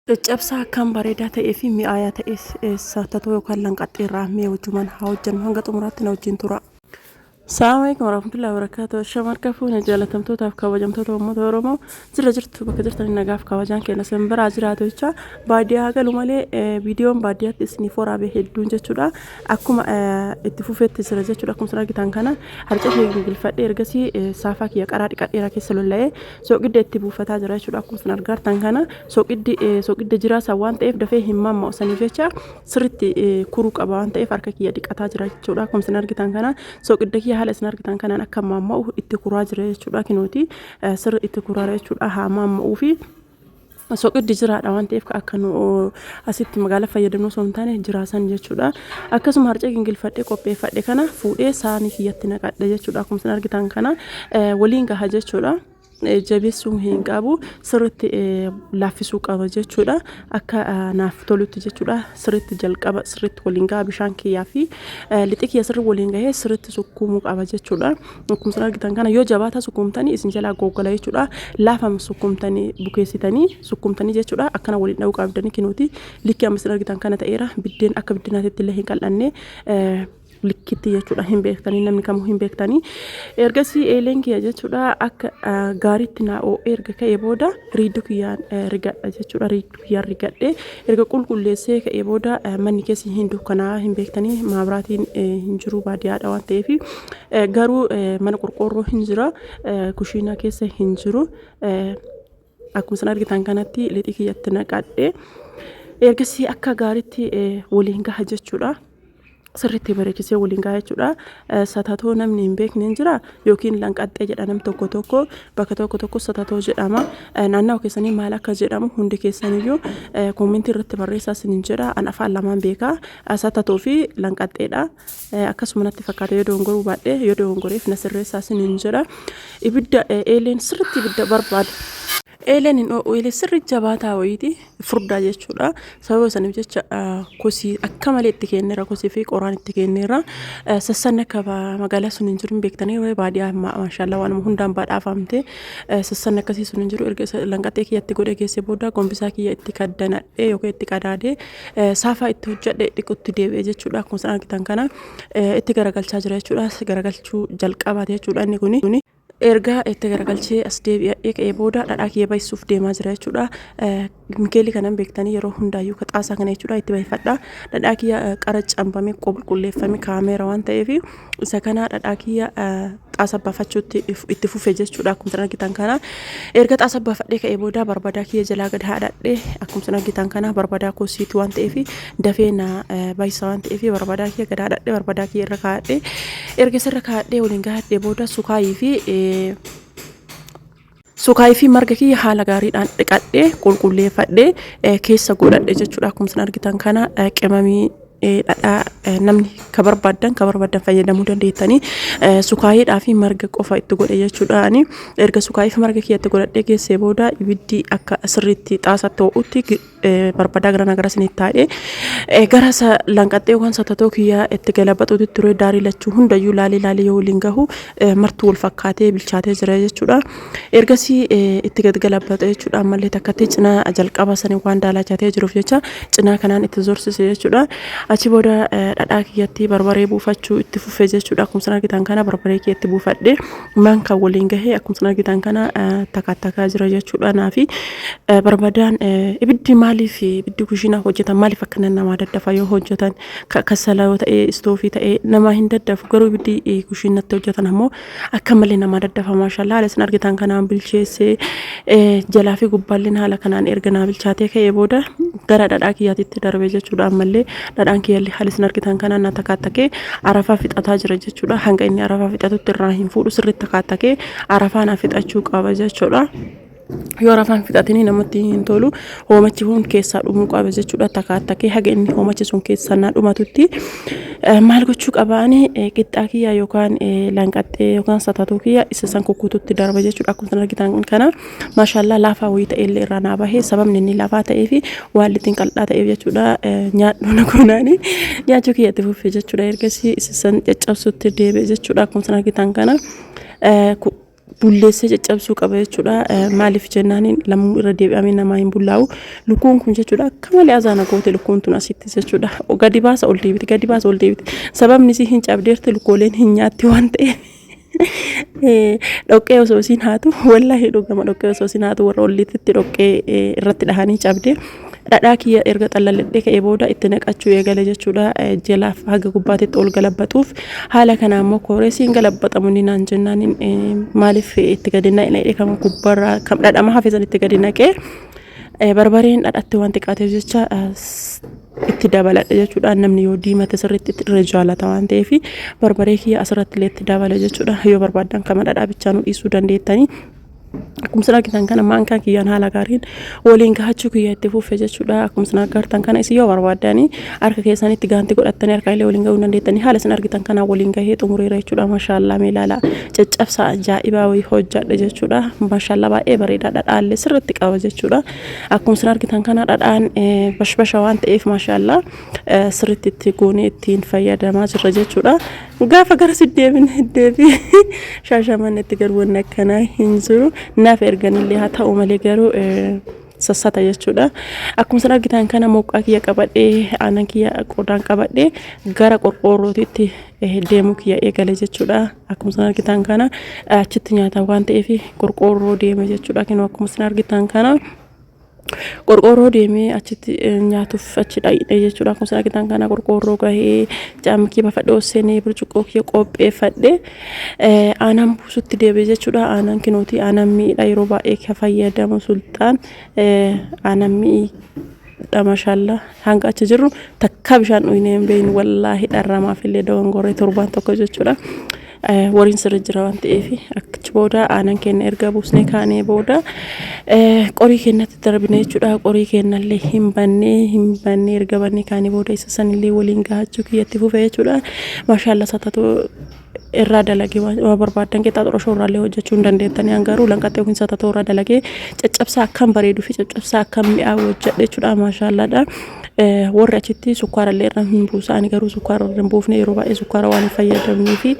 Cabsaa kan bareedaa ta'ee fi mi'aayaa ta'e saattatoo yookaan lanqaxxee irraa mi'a wajjumaan haa hojjennu hanga xumuraatti na wajjin tura. Assalamu alaikum warahmatullahi wabarakatuh. Shamarka fuuna jaalatamtootaaf kabajamtoota uummata Oromoo jira jirtu bakka jirtanii nagaaf kabajaan keenya simbiraa jiraatu jecha baadiyyaa galu malee viidiyoon baadiyyaatti isiniif waraabee hedduun jechuudha. Akkuma itti fufeetti jira jechuudha. Akkuma sana argitan kana harca kee gingilfadhee ergasii saafaa kiyya qaraa dhiqadheera keessa lolla'ee soqidda itti buufataa jira jechuudha. Akkuma sana argartan kana soqidda jiraasa waan ta'eef dafee hin mamma'usaniif jecha sirriitti kuruu qaba waan ta'eef harka kiyya dhiqataa jira jechuudha. Akkuma sana argitan kana soqidda kiyya haala isin argitan kanaan akka mamma'u itti kuraa jira jechuudha. Kinuuti sirri itti kuraa jechuudha haa mamma'uu fi soqiddi jiraadha waan ta'eef akka nu asitti magaalaa fayyadamnu osoo hin taane jiraasan jechuudha. Akkasuma harca gingilfadhee qopheeffadhe kana fuudhee saanii kiyyatti naqadhe jechuudha. Akkuma isin argitan kana waliin gaha jechuudha. Jabeessuu hin qabu sirriitti laaffisuu qaba jechuudha. Akka naaf tolutti jechuudha. Sirriitti jalqaba sirriitti waliin gaha bishaan kiyyaa fi lixi kiyya sirri waliin gahee sirriitti sukkuumuu qaba jechuudha. Akkuma isin argitan kana yoo jabaata sukkuumtanii isin jalaa goggala jechuudha. Laafama sukkuumtanii bukeessitanii sukkuumtanii jechuudha. Akkana waliin dha'uu qabdanii kinuuti likki amma isin argitan kana ta'eera biddeen akka biddeenaatti illee hin qal'anne likkitti jechuudha hin beektanii namni kamuu hin beektanii ergasii eeleen kiyya jechuudha akka gaariitti naa'oo erga ka'ee booda riiddu kiyyaan rigadha jechuudha. Riiddu kiyyaan rigadhee erga qulqulleessee ka'ee booda manni keessi hin dukkanaa hin beektanii maabiraatiin hin jiru baadiyyaadha waan ta'eef garuu mana qorqoorroo hin jira kushiinaa keessa hin jiru. Akkuma isin argitan kanatti lixi kiyyatti naqadhee ergasii akka gaariitti waliin gaha jechuudha. Sirriitti bareechisee waliin gahaa jechuudha. Satatoo namni hin beekne hin jira yookiin lanqaxxee jedha nam tokko bakka tokko satatoo jedhama. Naannoo keessanii maal akka jedhamu hundi keessaniyyuu koomentii irratti barreessaa isiniin jedha. An afaan lamaan beekaa satatoo fi lanqaxxeedha. Akkasuma natti fakkaata yoo dogongoruu baadhee yoo dogongoreef na sirreessaa isiniin jedha. Ibidda eeleen sirriitti ibidda barbaada. Eeleen sirri jabaataa wayiiti furdaa jechuudha. Sababa saniif jecha kosii akka malee itti kenneera kosii fi qoraan itti kenneera. Sassanni akka magaalaa sun hin jiru hin beektanii baadiyyaa maashaallah waan hundaan badhaafamte sassanni akkasii sun hin jiru. Erga lanqaxxee kiyyatti godhee geesse booda gombisaa kiyya itti kaddanadhee yookiin itti qadaadee saafaa itti hojjedhee dhiqutti deebi'ee jechuudha. Akkuma isin argitan kana itti garagalchaa jira jechuudha. Garagalchuu jalqabaate jechuudha inni kuni. Erga itti garagalchee as deebi'ee ka'ee booda dhadhaa kiyya baay'isuuf deemaa jira jechuudha. Mikeelii kanan beektanii yeroo hundaayyuu xaasaa kana jechuudha itti baay'ifadha. Dhadhaa kiyya qara cambamee qulqulleeffamee kaameera waan ta'eef isa kana dhadhaa kiyya xaasa baafachuutti itti fufee jechuudha. Akkuma isin argitan kana erga xaasa baafadhee ka'ee booda barbadaa kiyya jalaa gad haadhadhee akkuma isin argitan kana barbadaa kosiitu waan ta'eef dafee na baay'isa waan ta'eef barbadaa kiyya gad haadhadhee barbadaa kiyya irra kaa'adhee erga isarra kaa'adhee waliin gaadhee booda sukaayii fi sukaayii fi marga kiyya haala gaariidhaan dhiqadhee qulqulleeffadhee keessa godhadhe jechuudha. Akkuma isin argitan kana qimamii dhadhaa namni ka barbaadan fayyadamuu dandeettanii sukaayiidhaa fi marga qofa itti godhe jechuudha. Erga sukaayii fi marga kiyyatti godhadhee geessee booda ibiddi akka sirriitti xaasatti ho'utti barbadaa gara nagara isinitti taa'ee gara lanqaxxee yookaan satatoo kiyyaa itti galabaxuutti turee daarii lachuu hundayyuu laalee yoo waliin gahu martuu wal fakkaatee bilchaatee jira jechuudha. Ergasii itti gad galabaxee jechuudha. Ammallee takkatti cinaa jalqaba sanii waan daalachaatee jiruuf jecha cinaa kanaan itti zorsise jechuudha. Achi booda dhadhaa kiyyatti barbaree buufachuu itti fufee jechuudha. Akkuma isin argitan kana barbaree kiyyatti buufadhee maan kan waliin gahee akkuma isin argitan kana takkattakaa jira jechuudha. Naafi barbadaan ibiddi maaliif ibiddi kushiinaa hojjetan maaliif akkana namaa daddafa yoo hojjetan kasala yoo ta'e istoofii ta'e namaa hin daddafu garuu ibiddi kushiinatti hojjetan ammoo akka malee namaa daddafa maashaallah. Haala isin argitan kanaan bilcheessee jalaa fi gubbaalleen haala kanaan erga naa bilchaatee ka'ee booda gara dhadhaa kiyyaatitti darbee jechuudha. Ammallee dhadhaan kiyyallee haala isin argitan kanaan na takkaattakee arafaa fixataa jira jechuudha. Hanga inni arafaa fixatutti irraa hin fuudhu sirriitti takkaattakee arafaa naa fixachuu qaba jechuudha. Yoo arafaan fixatanii namatti hin tolu hoomachi hun keessaa dhumuu qaba jechuudha. Takkaattakee haga inni hoomachi sun keessaa naa dhumatutti maal gochuu qabaani qixxaa kiyya yookaan lanqaxxee yookaan satatoo kiyya isa san kukkututti darba jechuudha. Akkuma isin argitan kana maashaallah laafaa wayii ta'ellee irraa naa bahee sababni inni laafaa ta'eef waan littiin qal'aa ta'eef jechuudha. Nyaadhu na goonaani nyaachuu kiyyatti fufee jechuudha. Ergasii isa san caccabsuutti deebi'e jechuudha. Akkuma isin argitan kana bulleessee caccabsuu qaba jechuudha. Maaliif jennaaniin lammuu irra deebi'amee namaa hin bullaa'u. Lukkuun kun jechuudha akka malee azaana goote lukkuun tun asitti jechuudha. Gadi baasa ol deebiti. Sababni isii hin cabdeerti lukkooleen hin nyaatti waan ta'eef dhoqqee osoo isiin haatu wallaahi dhugama dhoqqee osoo isiin haatu warra olliitti dhoqqee irratti dhahanii cabdee dhadhaa kiyya erga xallaladhee ka'ee booda itti naqachuu eegale jechuudha. Jalaaf haga gubbaatitti ol galabbatuuf haala kana ammoo kooreesiin galabbatamu ni naan jennaan maaliif itti gadi naqee kan gubbarraa kam dhadhama hafesan itti gadi naqee barbareen dhadhatti waan xiqqaateef jecha itti dabaladha jechuudha. Namni yoo diimate sirriitti irra jaalata waan ta'eef barbaree kiyya asirratti illee itti dabala jechuudha. Yoo barbaadan kama dhadhaa bichaa nu dhiisuu dandeettanii. Akkuma sana argitan kana maankaa kiyyaan haala gaariin waliin gahachuu kiyya itti fuufee jechuudha. Akkuma sana argitan kana isin yoo barbaadani harka keessanitti gaanti godhattanii harka illee waliin gahuu dandeettanii haala sana argitan kana waliin gahee xumureera jechuudha. Maashaallah meelaala caccabsaa ajaa'ibaa wayii hojjadha jechuudha. Maashaallah baay'ee bareedaadha dhaallee sirriitti qaba jechuudha. Akkuma sana argitan kana dhadhaan bashbasha waan ta'eef maashaallah sirriitti itti goonee ittiin fayyadamaa jirra jechuudha. Gaafa gara deebi shaashaman itti garbuun akkanaa hin jiru. Naaf erganillee haa ta'u malee garuu sassata jechuudha. Akkuma sana argitan kana moqaa kiyya qabadhee aanan kiyya qodaan qabadhee gara qorqoorrootitti deemuu kiyya eegale jechuudha. Akkuma sana argitan kana achitti nyaata waan ta'eef qorqoorroo deeme jechuudha. Akkuma sana argitan kana qorqoorroo deemee achitti nyaatuuf achi dhaqee jechuudha. Akkuma sana argitan kana qorqoorroo gahee jaammi kiyya bafadhee seenee burcuqqoo kiyya qopheeffadhee aanan buusutti deebi'e jechuudha. Aanan kinooti aanan miidha yeroo baay'ee kan fayyadamu sultaan aanan miidha maashaallah hanga achi jirru takka bishaan dhugnee hin beeknu wallaahi dharramaaf illee dogongorree torbaan tokko jechuudha. Wariin sirri jira waan ta'eef achi booda aanan keenya erga buusnee kaanee booda qorii keenyatti darbine jechuudha. Qorii keenyallee hin bannee erga bannee kaanee booda isa sanillee waliin gahachuu kiyyatti fufee jechuudha. Maashaallah satatoo irraa dalagee waan barbaadan keessaa xoroshoo irraallee hojjechuu hin dandeettanii hangaruu lanqaxee yookiin satatoo irraa dalagee caccabsaa akkam bareeduu fi caccabsaa akkam mi'aawu hojjedhe jechuudha. Maashaalladha. Warri achitti sukkaara illee irra hin buusan garuu sukkaara irra hin buufne yeroo baay'ee sukkaara waan fayyadamnii fi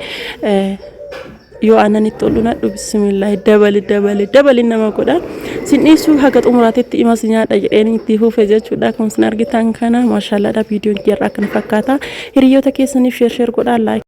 yoo aannan itti olunadhu bismillah dabali nama godha. Sinniisu haga xumuraatitti imas nyaadha jedheen itti fufe jechuudha. Akkuma isin argitan kana maashaalladha viidiyoon kiyya irraa kan fakkaata. Hiriyoota keessaniif sheer godhaa like